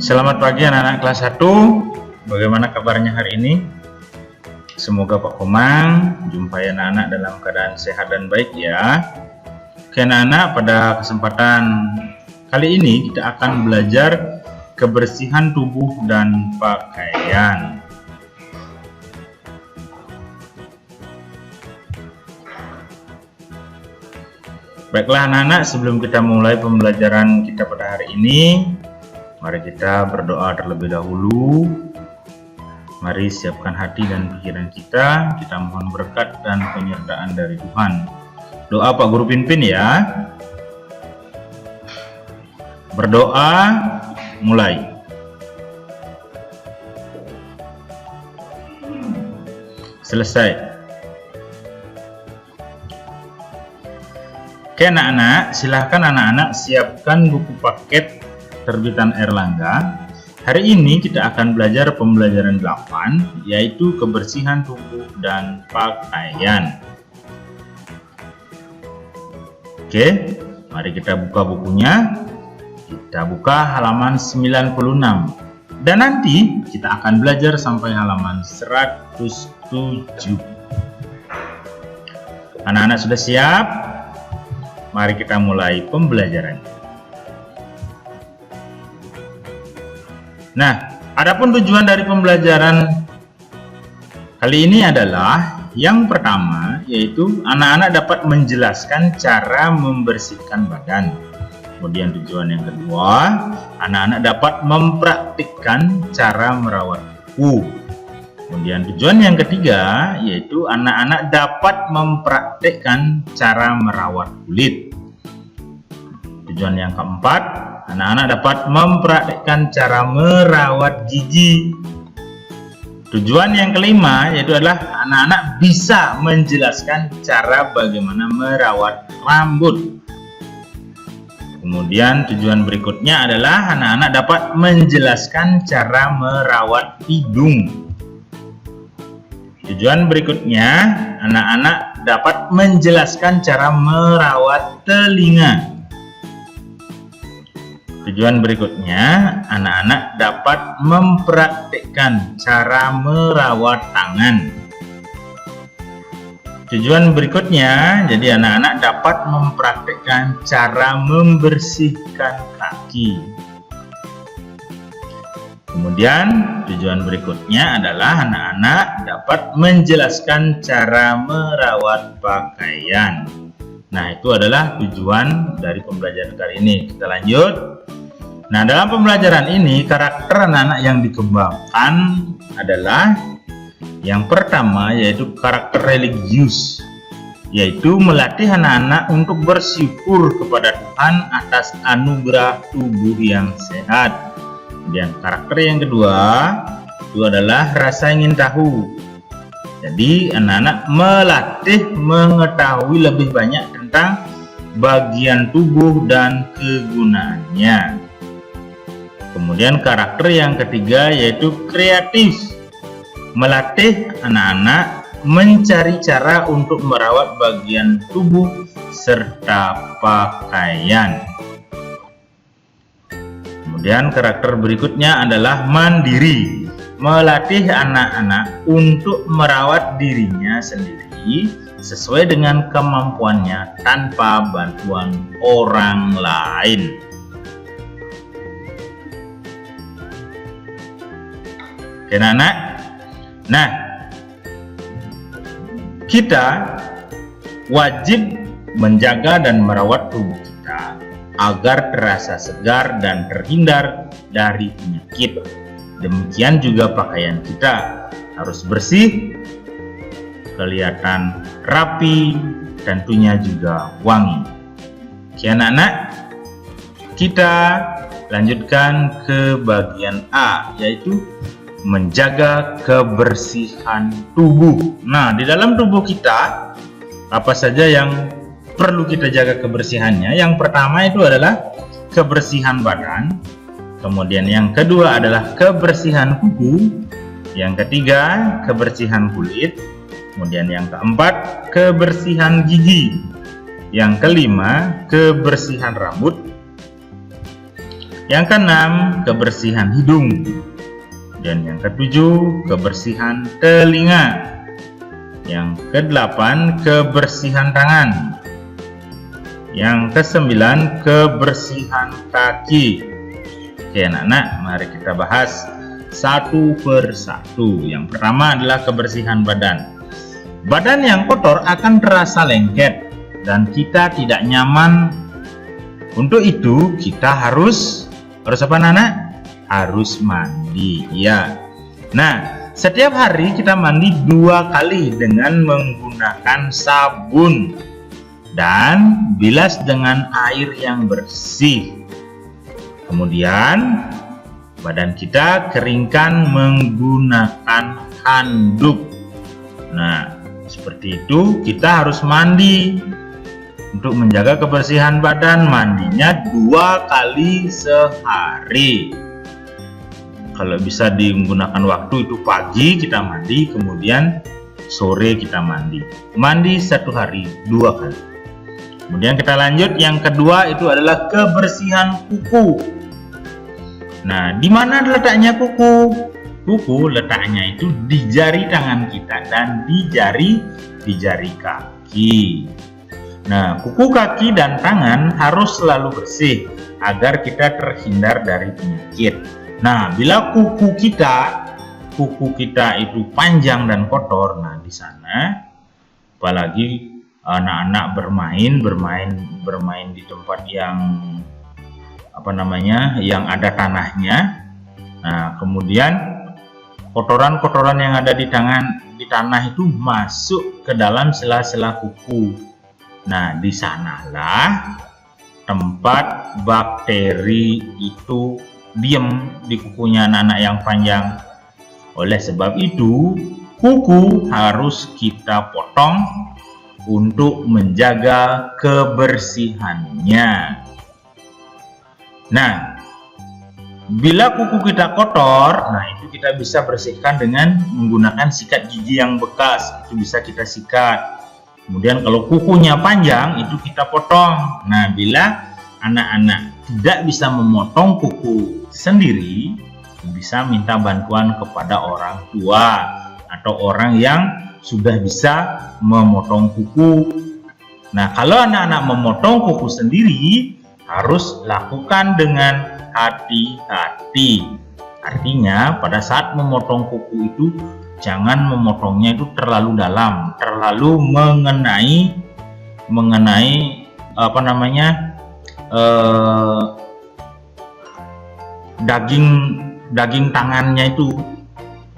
Selamat pagi anak-anak kelas 1. Bagaimana kabarnya hari ini? Semoga Pak Komang jumpai anak-anak dalam keadaan sehat dan baik ya. Oke anak-anak, pada kesempatan kali ini kita akan belajar kebersihan tubuh dan pakaian. Baiklah anak-anak, sebelum kita mulai pembelajaran kita pada hari ini, mari kita berdoa terlebih dahulu. Mari siapkan hati dan pikiran kita mohon berkat dan penyertaan dari Tuhan. Doa Pak Guru Pinpin ya. Berdoa, mulai. Selesai. Oke anak-anak, silahkan anak-anak siapkan buku paket terbitan Erlangga. Hari ini kita akan belajar pembelajaran 8, yaitu kebersihan tubuh dan pakaian. Oke, mari kita buka bukunya. Kita buka halaman 96. Dan nanti kita akan belajar sampai halaman 107. Anak-anak sudah siap? Mari kita mulai pembelajaran. Nah, adapun tujuan dari pembelajaran kali ini adalah yang pertama, yaitu anak-anak dapat menjelaskan cara membersihkan badan. Kemudian tujuan yang kedua, anak-anak dapat mempraktikkan cara merawat tubuh. Kemudian tujuan yang ketiga, yaitu anak-anak dapat mempraktikkan cara merawat kulit. Tujuan yang keempat, anak-anak dapat mempraktikkan cara merawat gigi. Tujuan yang kelima yaitu adalah anak-anak bisa menjelaskan cara bagaimana merawat rambut. Kemudian tujuan berikutnya adalah anak-anak dapat menjelaskan cara merawat hidung. Tujuan berikutnya, anak-anak dapat menjelaskan cara merawat telinga. Tujuan berikutnya, anak-anak dapat mempraktikkan cara merawat tangan. Tujuan berikutnya, jadi anak-anak dapat mempraktikkan cara membersihkan kaki. Kemudian, tujuan berikutnya adalah anak-anak dapat menjelaskan cara merawat pakaian. Nah, itu adalah tujuan dari pembelajaran kali ini. Kita lanjut. Nah, dalam pembelajaran ini karakter anak-anak yang dikembangkan adalah yang pertama, yaitu karakter religius, yaitu melatih anak-anak untuk bersyukur kepada Tuhan atas anugerah tubuh yang sehat. Kemudian karakter yang kedua itu adalah rasa ingin tahu. Jadi anak-anak melatih mengetahui lebih banyak tentang bagian tubuh dan kegunaannya. Kemudian karakter yang ketiga yaitu kreatif, melatih anak-anak mencari cara untuk merawat bagian tubuh serta pakaian. Kemudian karakter berikutnya adalah mandiri, melatih anak-anak untuk merawat dirinya sendiri sesuai dengan kemampuannya tanpa bantuan orang lain. Oke anak-anak, nah kita wajib menjaga dan merawat tubuh kita agar terasa segar dan terhindar dari penyakit. Demikian juga pakaian kita harus bersih, kelihatan rapi, tentunya juga wangi. Oke anak-anak, kita lanjutkan ke bagian A, yaitu menjaga kebersihan tubuh. Nah, di dalam tubuh kita apa saja yang perlu kita jaga kebersihannya? Yang pertama itu adalah kebersihan badan. Kemudian yang kedua adalah kebersihan kuku. Yang ketiga, kebersihan kulit. Kemudian yang keempat, kebersihan gigi. Yang kelima, kebersihan rambut. Yang keenam, kebersihan hidung. Dan yang ketujuh, kebersihan telinga. Yang kedelapan, kebersihan tangan. Yang kesembilan, kebersihan kaki. Oke anak-anak, mari kita bahas satu per satu. Yang pertama adalah kebersihan badan. Badan yang kotor akan terasa lengket dan kita tidak nyaman. Untuk itu kita harus apa anak? Harus mandi ya. Nah, setiap hari kita mandi 2 kali dengan menggunakan sabun dan bilas dengan air yang bersih. Kemudian badan kita keringkan menggunakan handuk. Nah, seperti itu kita harus mandi. Untuk menjaga kebersihan badan, mandinya 2 kali sehari. Kalau bisa digunakan waktu itu pagi kita mandi, kemudian sore kita mandi. Mandi 1 hari 2 kali. Kemudian kita lanjut, yang kedua itu adalah kebersihan kuku. Nah, di mana letaknya kuku? Kuku letaknya itu di jari tangan kita dan di jari kaki. Nah, kuku, kaki, dan tangan harus selalu bersih agar kita terhindar dari penyakit. Nah, bila kuku kita itu panjang dan kotor, nah di sana apalagi anak-anak bermain di tempat yang yang ada tanahnya. Nah, kemudian kotoran-kotoran yang ada di tanah itu masuk ke dalam sela-sela kuku. Nah, di sanalah tempat bakteri itu diam di kukunya anak-anak yang panjang. Oleh sebab itu, kuku harus kita potong untuk menjaga kebersihannya. Nah, bila kuku kita kotor, nah itu kita bisa bersihkan dengan menggunakan sikat gigi yang bekas. Itu bisa kita sikat. Kemudian kalau kukunya panjang, itu kita potong. Nah, bila anak-anak tidak bisa memotong kuku sendiri, bisa minta bantuan kepada orang tua atau orang yang sudah bisa memotong kuku. Nah, kalau anak-anak memotong kuku sendiri, harus lakukan dengan hati-hati. Artinya, pada saat memotong kuku itu, jangan memotongnya itu terlalu dalam, terlalu mengenai daging tangannya itu,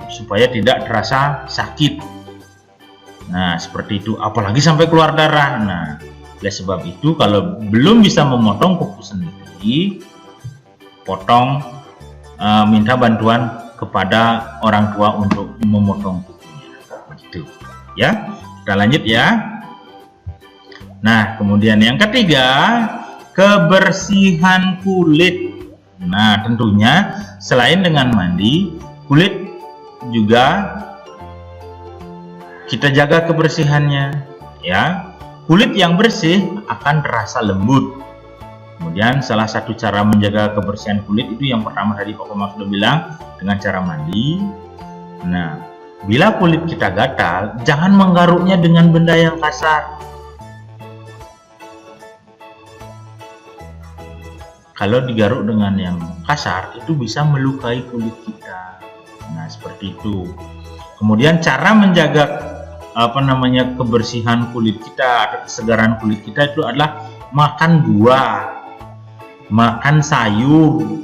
supaya tidak terasa sakit. Nah, seperti itu, apalagi sampai keluar darah. Nah, oleh sebab itu, kalau belum bisa memotong kuku sendiri, minta bantuan kepada orang tua untuk memotong kukunya. Begitu ya. Kita lanjut ya. Nah, kemudian yang ketiga, kebersihan kulit. Nah, tentunya selain dengan mandi, kulit juga kita jaga kebersihannya ya. Kulit yang bersih akan terasa lembut. Kemudian salah satu cara menjaga kebersihan kulit itu yang pertama tadi Pak Komar sudah bilang, dengan cara mandi. Nah, bila kulit kita gatal, jangan menggaruknya dengan benda yang kasar. Kalau digaruk dengan yang kasar, itu bisa melukai kulit kita. Nah, seperti itu. Kemudian cara menjaga kebersihan kulit kita atau kesegaran kulit kita itu adalah makan buah, makan sayur,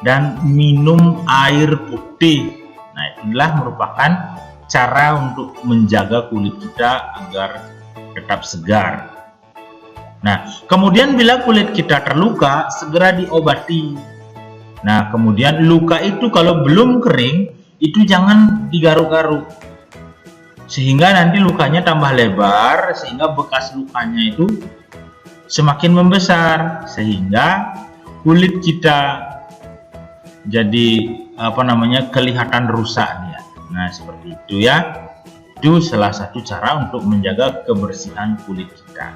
dan minum air putih. Nah, itulah merupakan cara untuk menjaga kulit kita agar tetap segar. Nah, kemudian bila kulit kita terluka, segera diobati. Nah, kemudian luka itu kalau belum kering, itu jangan digaruk-garuk. Sehingga nanti lukanya tambah lebar, sehingga bekas lukanya itu semakin membesar, sehingga kulit kita jadi kelihatan rusak dia. Nah, seperti itu ya. Itu salah satu cara untuk menjaga kebersihan kulit kita.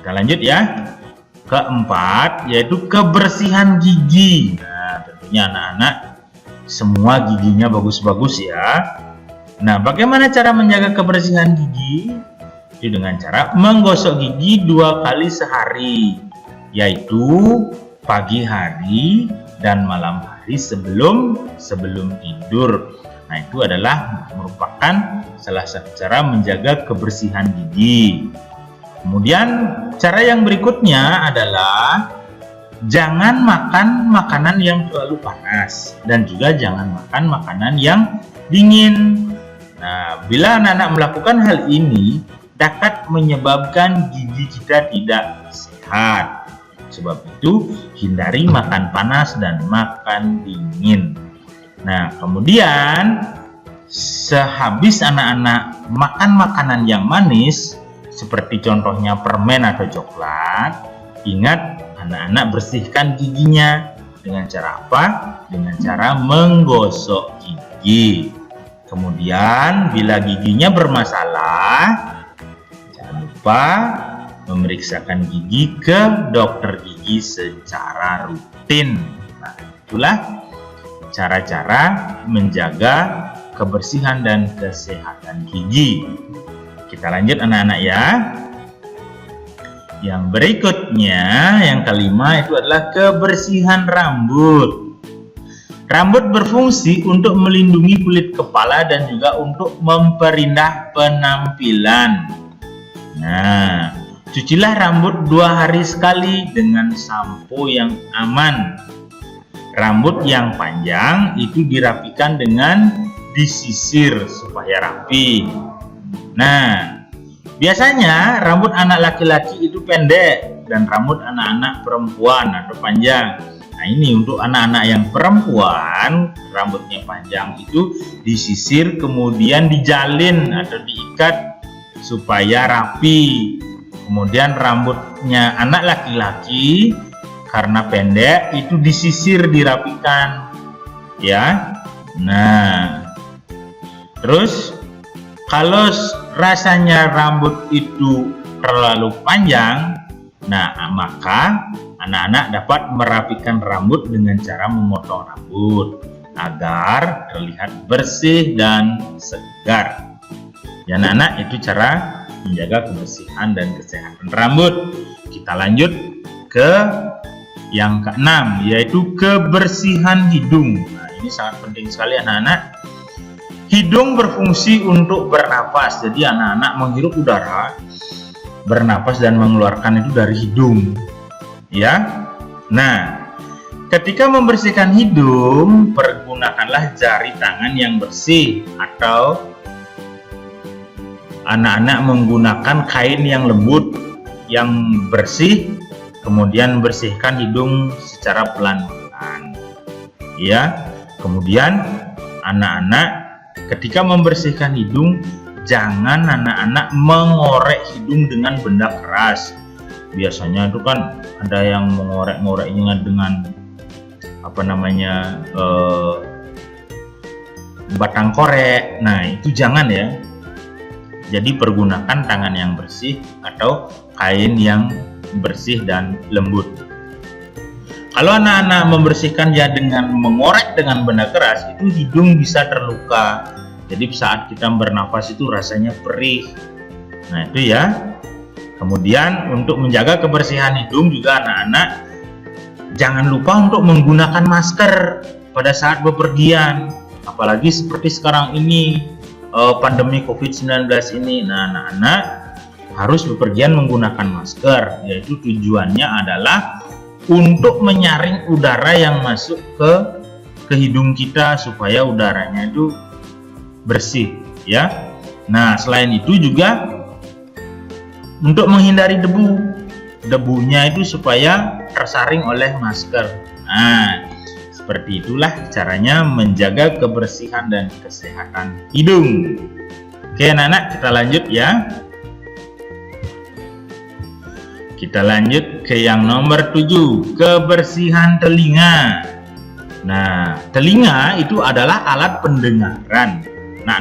Kita lanjut ya. Keempat, yaitu kebersihan gigi. Nah, tentunya anak-anak semua giginya bagus-bagus ya. Nah, bagaimana cara menjaga kebersihan gigi? Itu dengan cara menggosok gigi 2 kali sehari, yaitu pagi hari dan malam hari sebelum tidur. Nah, itu adalah merupakan salah satu cara menjaga kebersihan gigi. Kemudian cara yang berikutnya adalah jangan makan makanan yang terlalu panas dan juga jangan makan makanan yang dingin. Nah, bila anak-anak melakukan hal ini dapat menyebabkan gigi kita tidak sehat. Sebab itu hindari makan panas dan makan dingin. Nah, kemudian sehabis anak-anak makan makanan yang manis seperti contohnya permen atau coklat, ingat anak-anak bersihkan giginya dengan cara apa? Dengan cara menggosok gigi. Kemudian bila giginya bermasalah, jangan lupa memeriksakan gigi ke dokter gigi secara rutin. Nah, itulah cara-cara menjaga kebersihan dan kesehatan gigi. Kita lanjut anak-anak ya. Yang berikutnya, yang kelima itu adalah kebersihan rambut. Rambut berfungsi untuk melindungi kulit kepala dan juga untuk memperindah penampilan. Nah, cucilah rambut 2 hari sekali dengan sampo yang aman. Rambut yang panjang itu dirapikan dengan disisir supaya rapi. Nah, biasanya rambut anak laki-laki itu pendek dan rambut anak-anak perempuan atau panjang. Nah, ini untuk anak-anak yang perempuan rambutnya panjang itu disisir kemudian dijalin atau diikat supaya rapi. Kemudian rambutnya anak laki-laki karena pendek itu disisir dirapikan ya. Nah, terus kalau rasanya rambut itu terlalu panjang, nah maka anak-anak dapat merapikan rambut dengan cara memotong rambut agar terlihat bersih dan segar. Ya anak-anak, itu cara menjaga kebersihan dan kesehatan rambut. Kita lanjut ke yang keenam, yaitu kebersihan hidung. Nah, ini sangat penting sekali anak-anak. Hidung berfungsi untuk bernapas, jadi anak-anak menghirup udara, bernapas dan mengeluarkan itu dari hidung, ya. Nah, ketika membersihkan hidung, pergunakanlah jari tangan yang bersih atau anak-anak menggunakan kain yang lembut yang bersih, kemudian bersihkan hidung secara pelan-pelan, ya. Kemudian anak-anak ketika membersihkan hidung, jangan anak-anak mengorek hidung dengan benda keras. Biasanya itu kan ada yang mengorek-ngoreknya dengan batang korek. Nah, itu jangan ya. Jadi pergunakan tangan yang bersih atau kain yang bersih dan lembut. Kalau anak-anak membersihkan dengan mengorek dengan benda keras, itu hidung bisa terluka. Jadi saat kita bernafas itu rasanya perih. Nah, itu ya. Kemudian untuk menjaga kebersihan hidung juga anak-anak jangan lupa untuk menggunakan masker pada saat bepergian. Apalagi seperti sekarang ini pandemi COVID-19 ini. Nah, anak-anak harus bepergian menggunakan masker, yaitu tujuannya adalah untuk menyaring udara yang masuk ke hidung kita supaya udaranya itu bersih ya. Nah, selain itu juga untuk menghindari debunya itu supaya tersaring oleh masker. Nah, seperti itulah caranya menjaga kebersihan dan kesehatan hidung. Oke anak-anak, kita lanjut ya. Kita lanjut ke yang nomor 7, kebersihan telinga. Nah, telinga itu adalah alat pendengaran. Nah,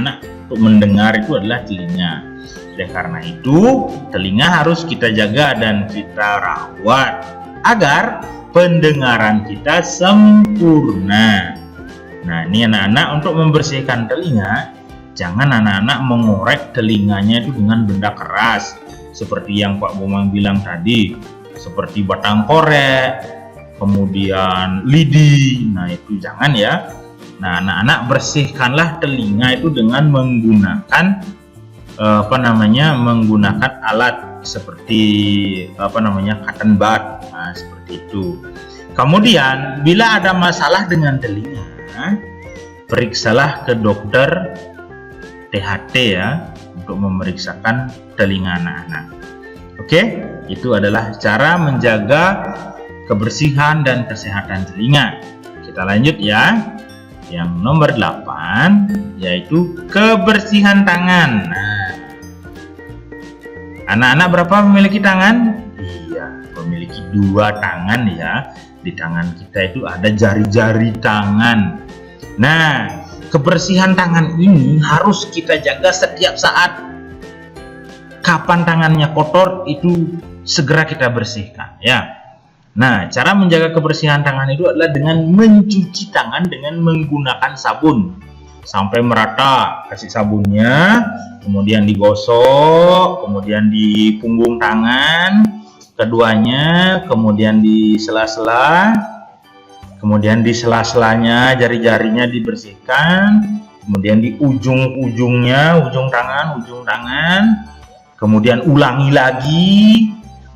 untuk mendengar itu adalah telinga. Oleh karena itu, telinga harus kita jaga dan kita rawat agar pendengaran kita sempurna. Nah, ini anak-anak, untuk membersihkan telinga, jangan anak-anak mengorek telinganya itu dengan benda keras seperti yang Pak Bomang bilang tadi, seperti batang korek, kemudian lidi. Nah, itu jangan ya. Nah, anak-anak bersihkanlah telinga itu dengan menggunakan menggunakan alat seperti cotton bud. Nah, seperti itu. Kemudian bila ada masalah dengan telinga, periksalah ke dokter THT ya, untuk memeriksakan telinga anak-anak. Oke, itu adalah cara menjaga kebersihan dan kesehatan telinga. Kita lanjut ya. Yang nomor 8 yaitu kebersihan tangan. Nah, anak-anak berapa memiliki tangan? Iya, memiliki 2 tangan ya. Di tangan kita itu ada jari-jari tangan. Nah, kebersihan tangan ini harus kita jaga setiap saat. Kapan tangannya kotor itu segera kita bersihkan ya. Nah, cara menjaga kebersihan tangan itu adalah dengan mencuci tangan dengan menggunakan sabun sampai merata. Kasih sabunnya, kemudian digosok, kemudian di punggung tangan keduanya, kemudian di sela-sela, kemudian di sela-selanya jari-jarinya dibersihkan, kemudian di ujung-ujungnya, ujung tangan, kemudian ulangi lagi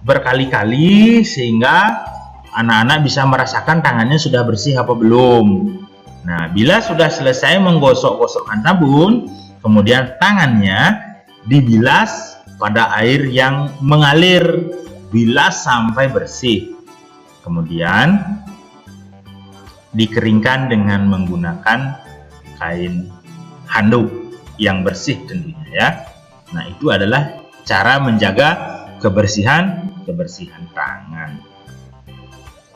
berkali-kali sehingga anak-anak bisa merasakan tangannya sudah bersih apa belum. Nah, bila sudah selesai menggosok-gosokkan sabun, kemudian tangannya dibilas pada air yang mengalir, bilas sampai bersih. Kemudian dikeringkan dengan menggunakan kain handuk yang bersih tentunya ya. Nah, itu adalah cara menjaga kebersihan tangan.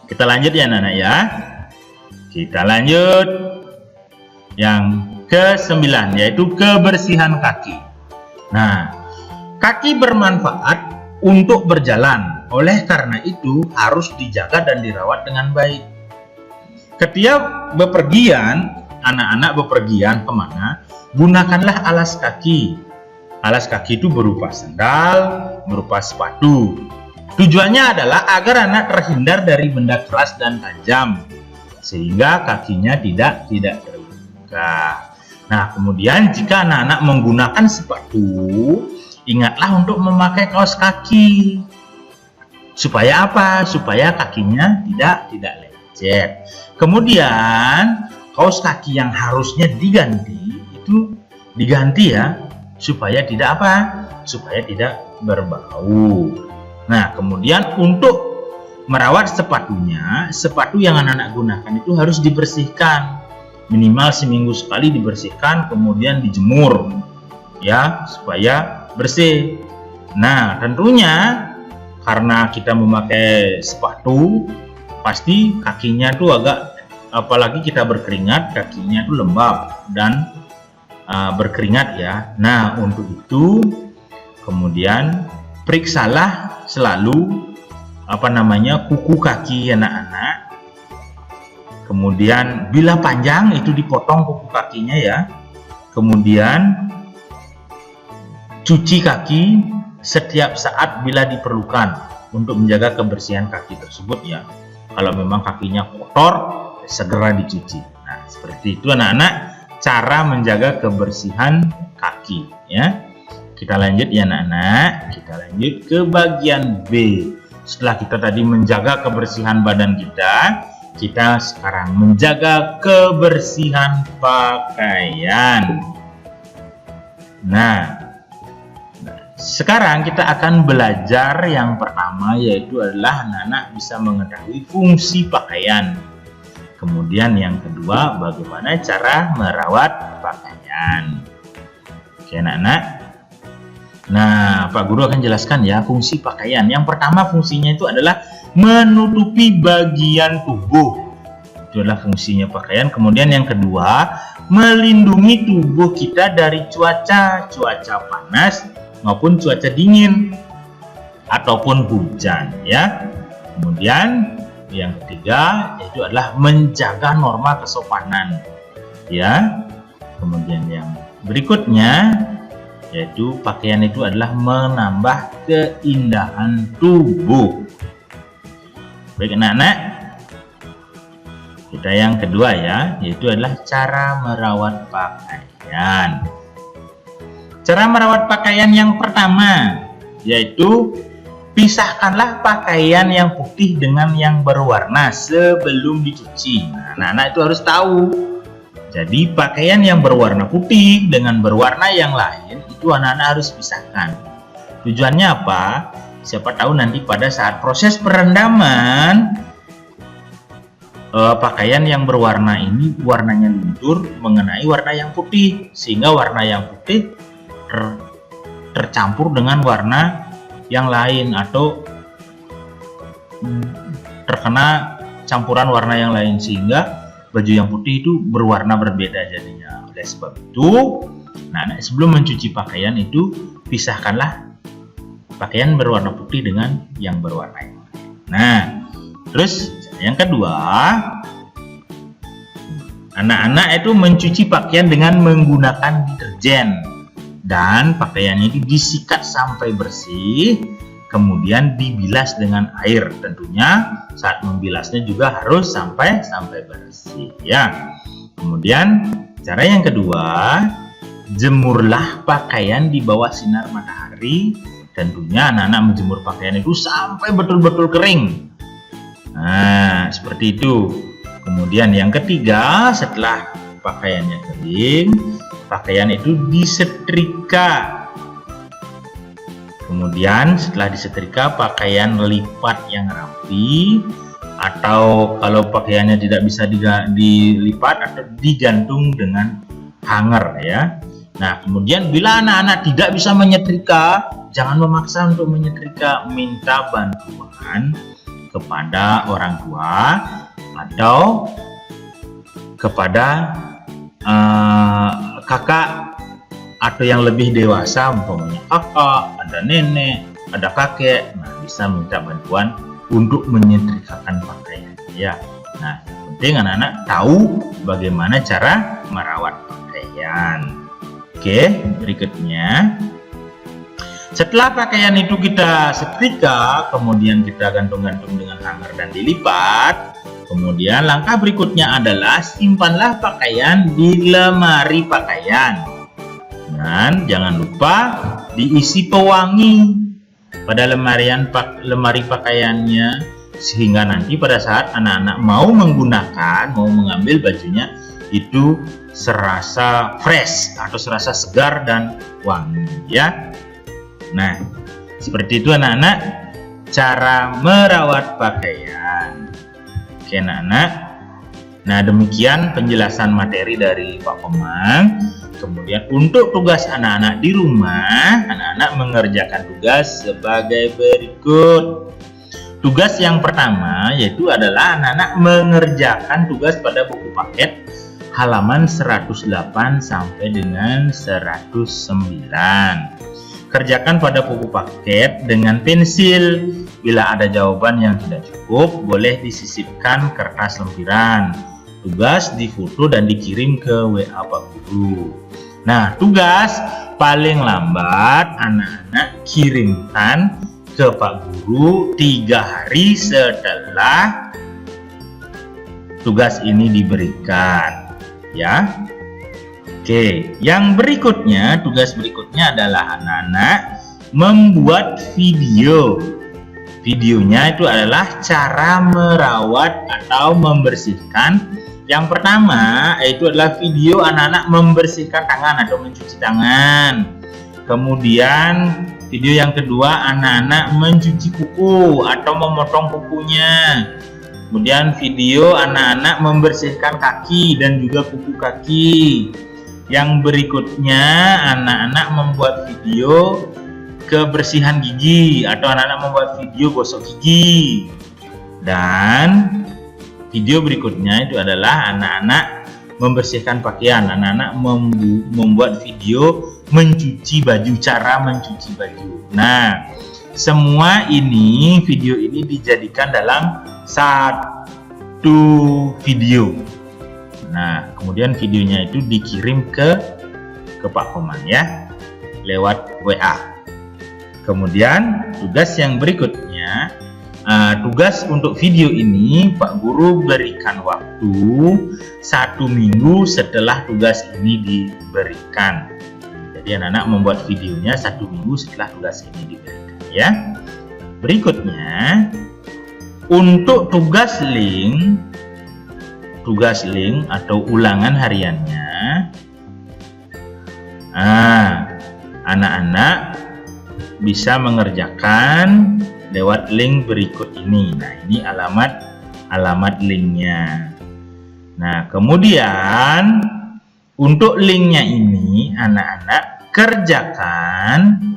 Kita lanjut ya anak-anak ya. Kita lanjut yang ke-9 yaitu kebersihan kaki. Nah, kaki bermanfaat untuk berjalan. Oleh karena itu harus dijaga dan dirawat dengan baik. Ketika bepergian, anak-anak bepergian kemana? Gunakanlah alas kaki. Alas kaki itu berupa sandal, berupa sepatu. Tujuannya adalah agar anak terhindar dari benda keras dan tajam, sehingga kakinya tidak terluka. Nah, kemudian jika anak-anak menggunakan sepatu, ingatlah untuk memakai kaos kaki. Supaya apa? Supaya kakinya tidak lecet. Kemudian kaos kaki yang harusnya diganti itu diganti ya, supaya tidak apa? Supaya tidak berbau. Nah, kemudian untuk merawat sepatunya, sepatu yang anak-anak gunakan itu harus dibersihkan. Minimal seminggu sekali dibersihkan, kemudian dijemur ya, supaya bersih. Nah, tentunya karena kita memakai sepatu, pasti kakinya tuh apalagi kita berkeringat, kakinya tuh lembab dan berkeringat ya. Nah, untuk itu kemudian periksalah selalu kuku kaki anak-anak. Kemudian bila panjang itu dipotong kuku kakinya ya. Kemudian cuci kaki setiap saat bila diperlukan untuk menjaga kebersihan kaki tersebut ya. Kalau memang kakinya kotor, segera dicuci. Nah, seperti itu anak-anak cara menjaga kebersihan kaki ya. Kita lanjut ya anak-anak. Kita lanjut ke bagian B. Setelah kita tadi menjaga kebersihan badan kita, kita sekarang menjaga kebersihan pakaian. Nah, sekarang kita akan belajar yang pertama, yaitu adalah anak-anak bisa mengetahui fungsi pakaian. Kemudian yang kedua, bagaimana cara merawat pakaian. Oke anak-anak. Nah, Pak Guru akan jelaskan ya fungsi pakaian. Yang pertama fungsinya itu adalah menutupi bagian tubuh. Itu adalah fungsinya pakaian. Kemudian yang kedua, melindungi tubuh kita dari cuaca panas maupun cuaca dingin ataupun hujan, ya. Kemudian yang ketiga yaitu adalah menjaga norma kesopanan, ya. Kemudian yang berikutnya yaitu pakaian itu adalah menambah keindahan tubuh. Baik anak-anak, kita yang kedua ya, yaitu adalah cara merawat pakaian. Cara merawat pakaian yang pertama yaitu pisahkanlah pakaian yang putih dengan yang berwarna sebelum dicuci. Nah, anak-anak itu harus tahu. Jadi pakaian yang berwarna putih dengan berwarna yang lain itu anak-anak harus pisahkan. Tujuannya apa? Siapa tahu nanti pada saat proses perendaman pakaian yang berwarna ini warnanya luntur mengenai warna yang putih, sehingga warna yang putih tercampur dengan warna yang lain atau terkena campuran warna yang lain, sehingga baju yang putih itu berwarna berbeda jadinya. Oleh sebab itu, nah, sebelum mencuci pakaian itu pisahkanlah pakaian berwarna putih dengan yang berwarna yang lain. Nah, terus yang kedua, anak-anak itu mencuci pakaian dengan menggunakan deterjen dan pakaiannya itu disikat sampai bersih, kemudian dibilas dengan air. Tentunya saat membilasnya juga harus sampai bersih, ya. Kemudian cara yang kedua, jemurlah pakaian di bawah sinar matahari. Tentunya anak-anak menjemur pakaian itu sampai betul-betul kering. Nah, seperti itu. Kemudian yang ketiga, setelah pakaiannya kering, pakaian itu disetrika. Kemudian setelah disetrika, pakaian lipat yang rapi, atau kalau pakaiannya tidak bisa dilipat atau digantung dengan hanger, ya. Nah, kemudian bila anak-anak tidak bisa menyetrika, jangan memaksa untuk menyetrika, minta bantuan kepada orang tua atau kepada kakak atau yang lebih dewasa, umpamanya kakak, ada nenek, ada kakek. Nah, bisa minta bantuan untuk menyetrikakan pakaian, ya. Nah, yang penting anak-anak tahu bagaimana cara merawat pakaian. Oke, berikutnya, setelah pakaian itu kita setrika, kemudian kita gantung-gantung dengan hanger dan dilipat. Kemudian langkah berikutnya adalah simpanlah pakaian di lemari pakaian. Dan jangan lupa diisi pewangi pada lemari pakaiannya, sehingga nanti pada saat anak-anak mau mengambil bajunya itu serasa fresh atau serasa segar dan wangi, ya. Nah, seperti itu anak-anak cara merawat pakaian. Oke anak-anak. Nah, demikian penjelasan materi dari Pak Komang. Kemudian untuk tugas anak-anak di rumah, anak-anak mengerjakan tugas sebagai berikut. Tugas yang pertama yaitu adalah anak-anak mengerjakan tugas pada buku paket halaman 108 sampai dengan 109. Kerjakan pada buku paket dengan pensil. Bila ada jawaban yang tidak cukup, boleh disisipkan kertas lempiran. Tugas difoto dan dikirim ke WA Pak Guru. Nah, tugas paling lambat anak-anak kirimkan ke Pak Guru 3 hari setelah tugas ini diberikan, ya. Oke, yang berikutnya, tugas berikutnya adalah anak-anak membuat video. Videonya itu adalah cara merawat atau membersihkan. Yang pertama yaitu adalah video anak-anak membersihkan tangan atau mencuci tangan. Kemudian video yang kedua, anak-anak mencuci kuku atau memotong kukunya. Kemudian video anak-anak membersihkan kaki dan juga kuku kaki. Yang berikutnya, anak-anak membuat video kebersihan gigi atau anak-anak membuat video gosok gigi. Dan video berikutnya itu adalah anak-anak membersihkan pakaian. Anak-anak membuat video mencuci baju, cara mencuci baju. Nah, semua ini, video ini dijadikan dalam satu video. Nah, kemudian videonya itu dikirim ke Pak Komang ya, lewat WA. Kemudian tugas yang berikutnya, tugas untuk video ini Pak Guru berikan waktu 1 minggu setelah tugas ini diberikan. Jadi anak-anak membuat videonya 1 minggu setelah tugas ini diberikan ya. Berikutnya, untuk tugas link atau ulangan hariannya, anak-anak bisa mengerjakan lewat link berikut ini. Nah, ini alamat linknya. Nah, kemudian untuk linknya ini anak-anak kerjakan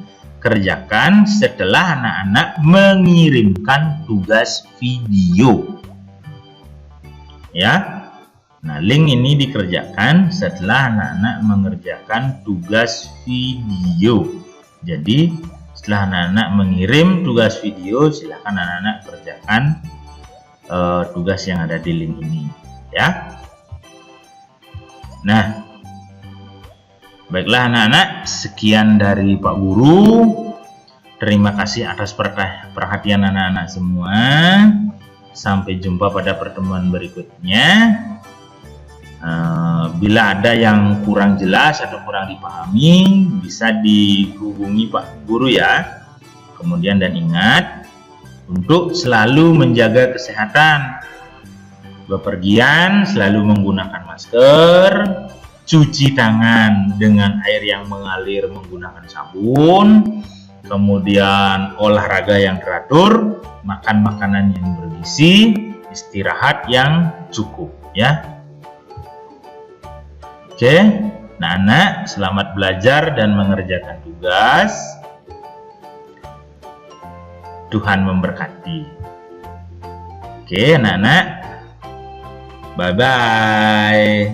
setelah anak-anak mengirimkan tugas video ya. Nah, link ini dikerjakan setelah anak-anak mengerjakan tugas video. Jadi setelah anak-anak mengirim tugas video, silakan anak-anak kerjakan tugas yang ada di link ini ya. Nah, baiklah anak-anak, sekian dari Pak Guru. Terima kasih atas perhatian anak-anak semua. Sampai jumpa pada pertemuan berikutnya. Bila ada yang kurang jelas atau kurang dipahami, bisa dihubungi Pak Guru ya. Kemudian dan ingat untuk selalu menjaga kesehatan. Bepergian selalu menggunakan masker, cuci tangan dengan air yang mengalir menggunakan sabun, kemudian olahraga yang teratur, makan makanan yang bergizi, istirahat yang cukup ya. Oke, nah anak, selamat belajar dan mengerjakan tugas. Tuhan memberkati. Oke, anak-anak, bye-bye.